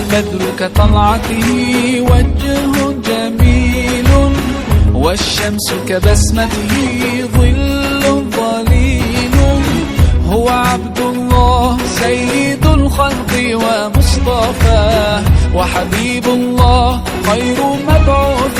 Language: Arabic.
البدر كطلعته وجه جميل، والشمس كبسمته ظل ظليل. هو عبد الله سيد الخلق ومصطفاه، وحبيب الله خير مبعوث